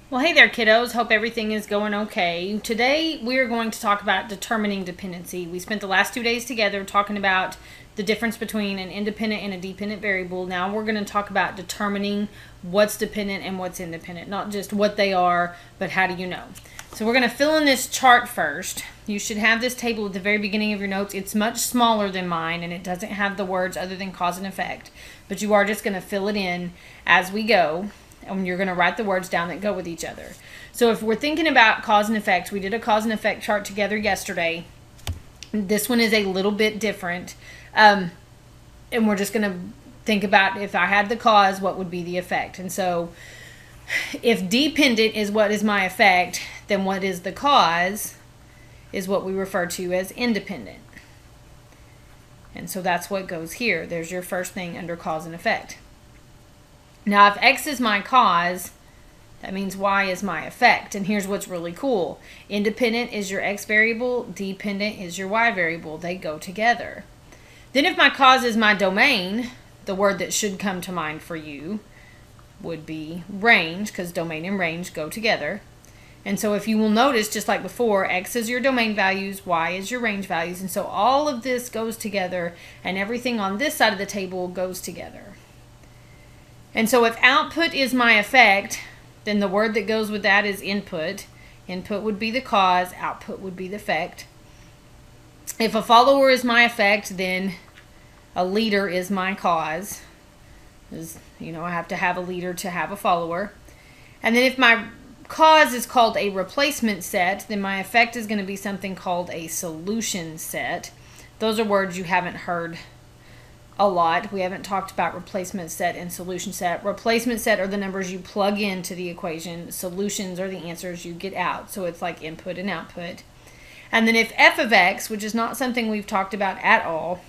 Well, hey there, kiddos. Hope everything is going okay. Today, we are going to talk about determining dependency. We spent the last 2 days together talking about the difference between an independent and a dependent variable. Now, we're going to talk about determining what's dependent and what's independent. Not just what they are, but how do you know? So, we're going to fill in this chart first. You should have this table at the very beginning of your notes. It's much smaller than mine, and it doesn't have the words other than cause and effect. But you are just going to fill it in as we go. And you're going to write the words down that go with each other. So if we're thinking about cause and effect, we did a cause and effect chart together yesterday. This one is a little bit different. And we're just going to think about if I had the cause, what would be the effect. And so if dependent is what is my effect, then what is the cause is what we refer to as independent. And so that's what goes here. There's your first thing under cause and effect. Now, if X is my cause, that means Y is my effect. And here's what's really cool. Independent is your X variable. Dependent is your Y variable. They go together. Then if my cause is my domain, the word that should come to mind for you would be range, because domain and range go together. And so if you will notice, just like before, X is your domain values, Y is your range values. And so all of this goes together, and everything on this side of the table goes together. And so if output is my effect, then the word that goes with that is input. Input would be the cause, output would be the effect. If a follower is my effect, then a leader is my cause. Because, I have to have a leader to have a follower. And then if my cause is called a replacement set, then my effect is going to be something called a solution set. Those are words you haven't heard a lot. We haven't talked about replacement set and solution set. Replacement set are the numbers you plug into the equation. Solutions are the answers you get out. So it's like input and output. And then if f of x, which is not something we've talked about at all,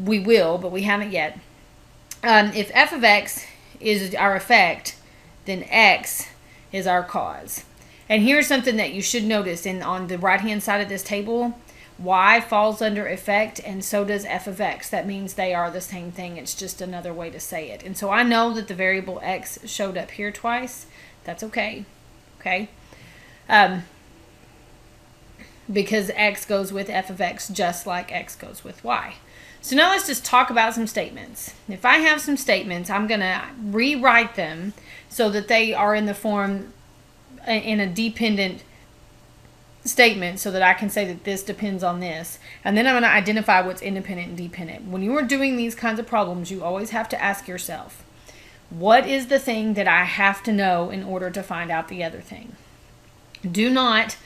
we will, but we haven't yet. If f of x is our effect, then x is our cause. And here's something that you should notice on the right-hand side of this table. Y falls under effect, and so does f of x. That means they are the same thing. It's just another way to say it. And so I know that the variable x showed up here twice. That's okay. Okay? Because x goes with f of x just like x goes with y. So now let's just talk about some statements. If I have some statements, I'm going to rewrite them so that they are in the form in a dependent statement, so that I can say that this depends on this. And then I'm going to identify what's independent and dependent. When you are doing these kinds of problems, you always have to ask yourself, what is the thing that I have to know in order to find out the other thing? Do not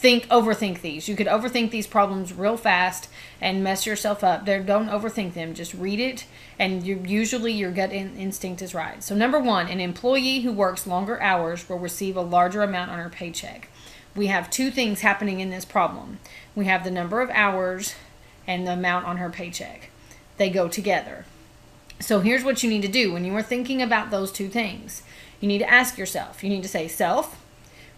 overthink these. You could overthink these problems real fast and mess yourself up. Don't overthink them. Just read it, and usually your gut instinct is right. So number one, an employee who works longer hours will receive a larger amount on her paycheck. We have two things happening in this problem. We have the number of hours and the amount on her paycheck. They go together. So here's what you need to do when you are thinking about those two things. You need to ask yourself, you need to say, self,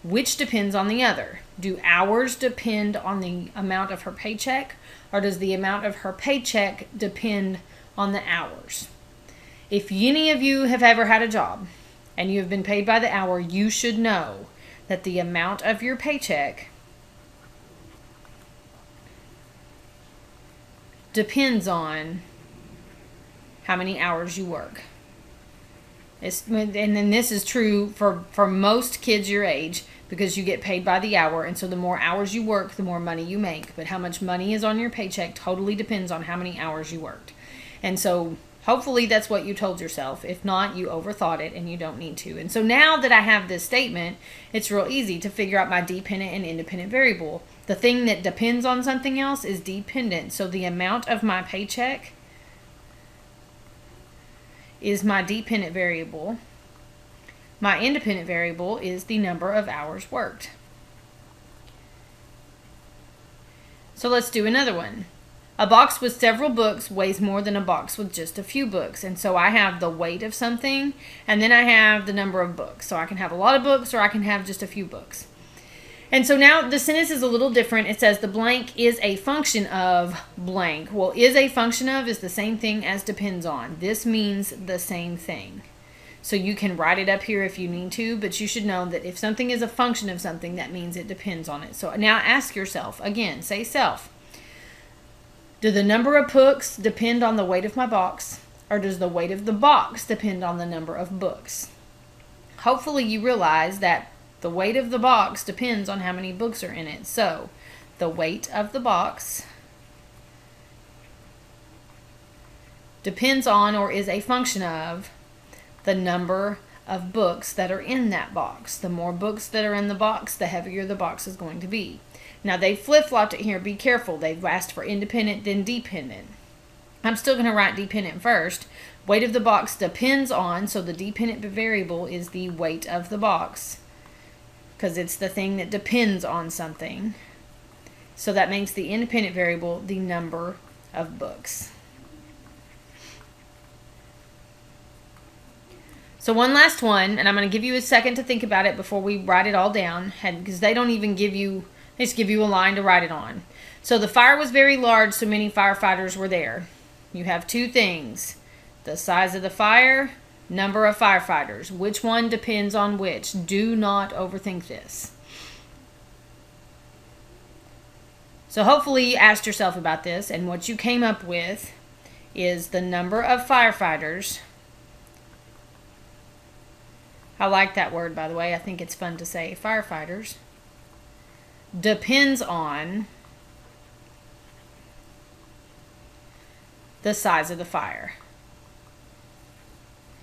which depends on the other? Do hours depend on the amount of her paycheck, or does the amount of her paycheck depend on the hours? If any of you have ever had a job and you have been paid by the hour, you should know that the amount of your paycheck depends on how many hours you work. And then this is true for most kids your age, because you get paid by the hour, and so the more hours you work, the more money you make. But how much money is on your paycheck totally depends on how many hours you worked. And so hopefully that's what you told yourself. If not, you overthought it and you don't need to. And so now that I have this statement, it's real easy to figure out my dependent and independent variable. The thing that depends on something else is dependent. So the amount of my paycheck is my dependent variable. My independent variable is the number of hours worked. So let's do another one. A box with several books weighs more than a box with just a few books. And so I have the weight of something, and then I have the number of books. So I can have a lot of books, or I can have just a few books. And so now the sentence is a little different. It says the blank is a function of blank. Well, is a function of is the same thing as depends on. This means the same thing. So you can write it up here if you need to, but you should know that if something is a function of something, that means it depends on it. So now ask yourself, again, say self. Do the number of books depend on the weight of my box, or does the weight of the box depend on the number of books? Hopefully you realize that the weight of the box depends on how many books are in it. So the weight of the box depends on or is a function of the number of books that are in that box. The more books that are in the box, the heavier the box is going to be. Now they flip-flopped it here. Be careful. They've asked for independent then dependent. I'm still going to write dependent first. Weight of the box depends on, so the dependent variable is the weight of the box because it's the thing that depends on something. So that makes the independent variable the number of books. So one last one, and I'm going to give you a second to think about it before we write it all down, because they don't even give you, they just give you a line to write it on. So the fire was very large, so many firefighters were there. You have two things, the size of the fire, number of firefighters. Which one depends on which? Do not overthink this. So hopefully you asked yourself about this, and what you came up with is the number of firefighters. I like that word, by the way. I think it's fun to say. Firefighters. Depends on the size of the fire.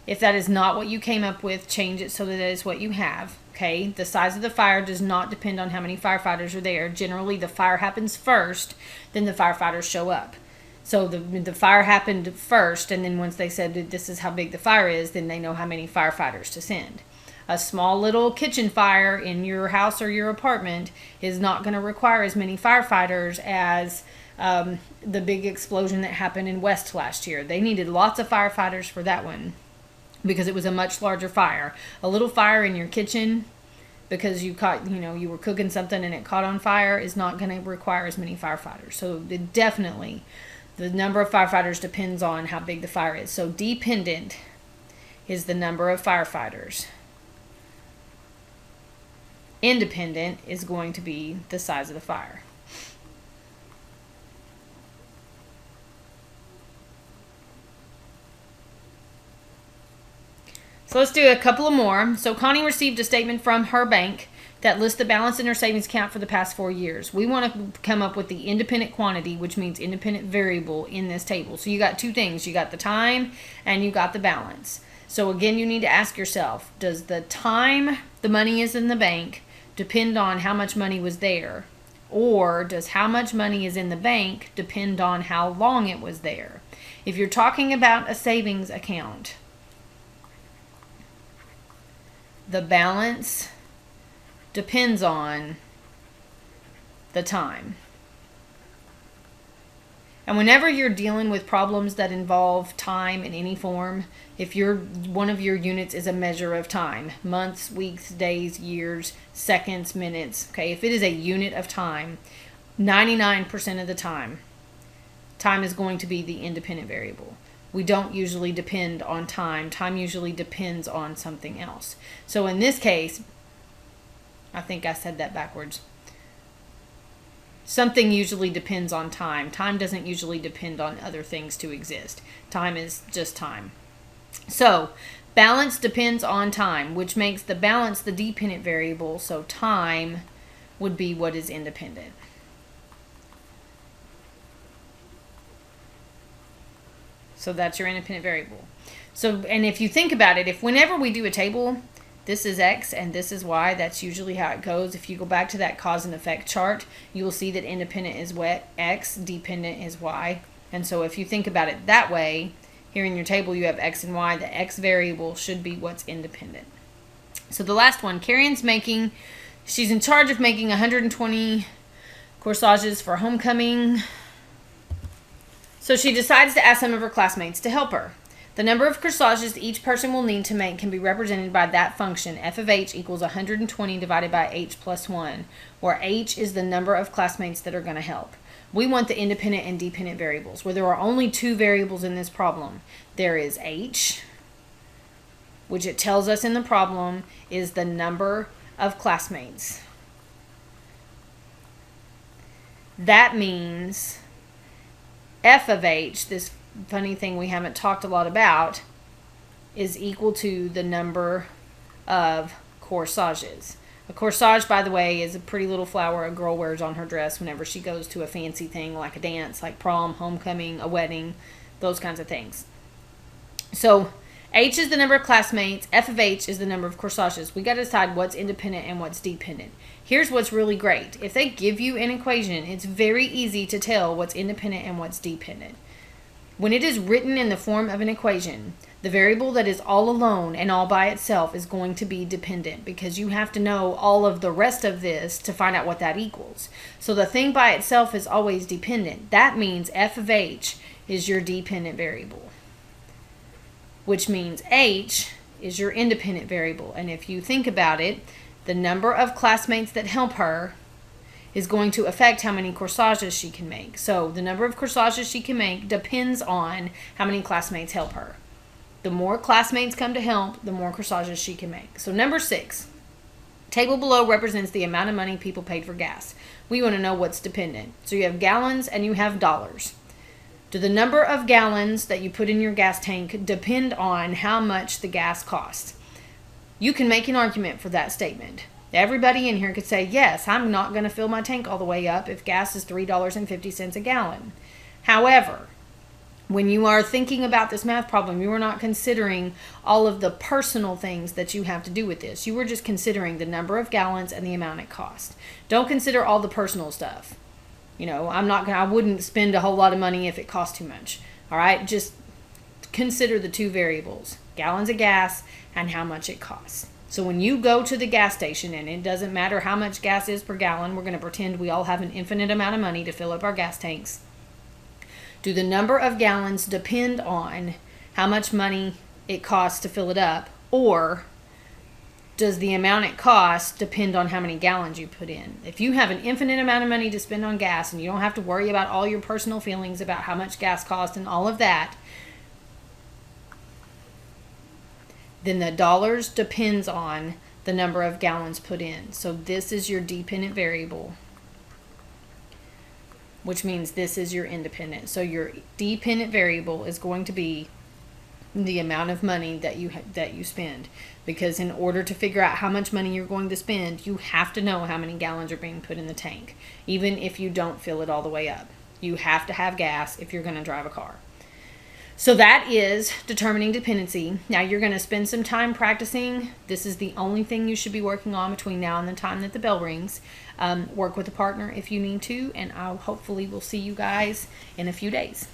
If that is not what you came up with, change it so that it is what you have. Okay? The size of the fire does not depend on how many firefighters are there. Generally, the fire happens first, then the firefighters show up. So the fire happened first, and then once they said that this is how big the fire is, then they know how many firefighters to send. A small little kitchen fire in your house or your apartment is not going to require as many firefighters as the big explosion that happened in West last year. They needed lots of firefighters for that one because it was a much larger fire. A little fire in your kitchen because you were cooking something and it caught on fire is not going to require as many firefighters. So it definitely, the number of firefighters depends on how big the fire is. So dependent is the number of firefighters. Independent is going to be the size of the fire. So let's do a couple of more. So Connie received a statement from her bank that lists the balance in her savings account for the past 4 years. We want to come up with the independent quantity, which means independent variable in this table. So you got two things. You got the time and you got the balance. So again, you need to ask yourself, does the time the money is in the bank depend on how much money was there? Or does how much money is in the bank depend on how long it was there? If you're talking about a savings account, the balance depends on the time. And whenever you're dealing with problems that involve time in any form, if one of your units is a measure of time, months, weeks, days, years, seconds, minutes, okay, if it is a unit of time, 99% of the time is going to be the independent variable. We don't usually depend on time. Time usually depends on something else. So in this case, I think I said that backwards. Something usually depends on time. Time doesn't usually depend on other things to exist. Time is just time. So balance depends on time, which makes the balance the dependent variable. So time would be what is independent. So that's your independent variable. So, and if you think about it, if whenever we do a table, this is X and this is Y, that's usually how it goes. If you go back to that cause and effect chart, you will see that independent is X, dependent is Y. And so if you think about it that way, here in your table you have X and Y. The X variable should be what's independent. So the last one, she's in charge of making 120 corsages for homecoming. So she decides to ask some of her classmates to help her. The number of corsages each person will need to make can be represented by that function, f of h equals 120 divided by h plus 1, where h is the number of classmates that are going to help. We want the independent and dependent variables, where there are only two variables in this problem. There is h, which it tells us in the problem is the number of classmates. That means f of h, this funny thing we haven't talked a lot about, is equal to the number of corsages. A corsage, by the way, is a pretty little flower a girl wears on her dress whenever she goes to a fancy thing like a dance, like prom, homecoming, a wedding, those kinds of things. So h is the number of classmates, f of h is the number of corsages. We got to decide what's independent and what's dependent. Here's what's really great. If they give you an equation, it's very easy to tell what's independent and what's dependent. When it is written in the form of an equation, the variable that is all alone and all by itself is going to be dependent, because you have to know all of the rest of this to find out what that equals. So the thing by itself is always dependent. That means f of h is your dependent variable, which means h is your independent variable. And if you think about it, the number of classmates that help her is going to affect how many corsages she can make. So the number of corsages she can make depends on how many classmates help her. The more classmates come to help, the more corsages she can make. So number 6, table below represents the amount of money people paid for gas. We want to know what's dependent. So you have gallons and you have dollars. Do the number of gallons that you put in your gas tank depend on how much the gas costs? You can make an argument for that statement. Everybody in here could say, yes, I'm not going to fill my tank all the way up if gas is $3.50 a gallon. However, when you are thinking about this math problem, you are not considering all of the personal things that you have to do with this. You are just considering the number of gallons and the amount it costs. Don't consider all the personal stuff. You know, I wouldn't spend a whole lot of money if it cost too much. All right, just consider the two variables, gallons of gas and how much it costs. So when you go to the gas station, and it doesn't matter how much gas is per gallon, we're going to pretend we all have an infinite amount of money to fill up our gas tanks. Do the number of gallons depend on how much money it costs to fill it up, or does the amount it costs depend on how many gallons you put in? If you have an infinite amount of money to spend on gas and you don't have to worry about all your personal feelings about how much gas costs and all of that, then the dollars depends on the number of gallons put in. So this is your dependent variable, which means this is your independent. So your dependent variable is going to be the amount of money that you spend, because in order to figure out how much money you're going to spend, you have to know how many gallons are being put in the tank, even if you don't fill it all the way up. You have to have gas if you're going to drive a car. So that is determining dependency. Now you're going to spend some time practicing. This is the only thing you should be working on between now and the time that the bell rings. Work with a partner if you need to, and I hopefully will see you guys in a few days.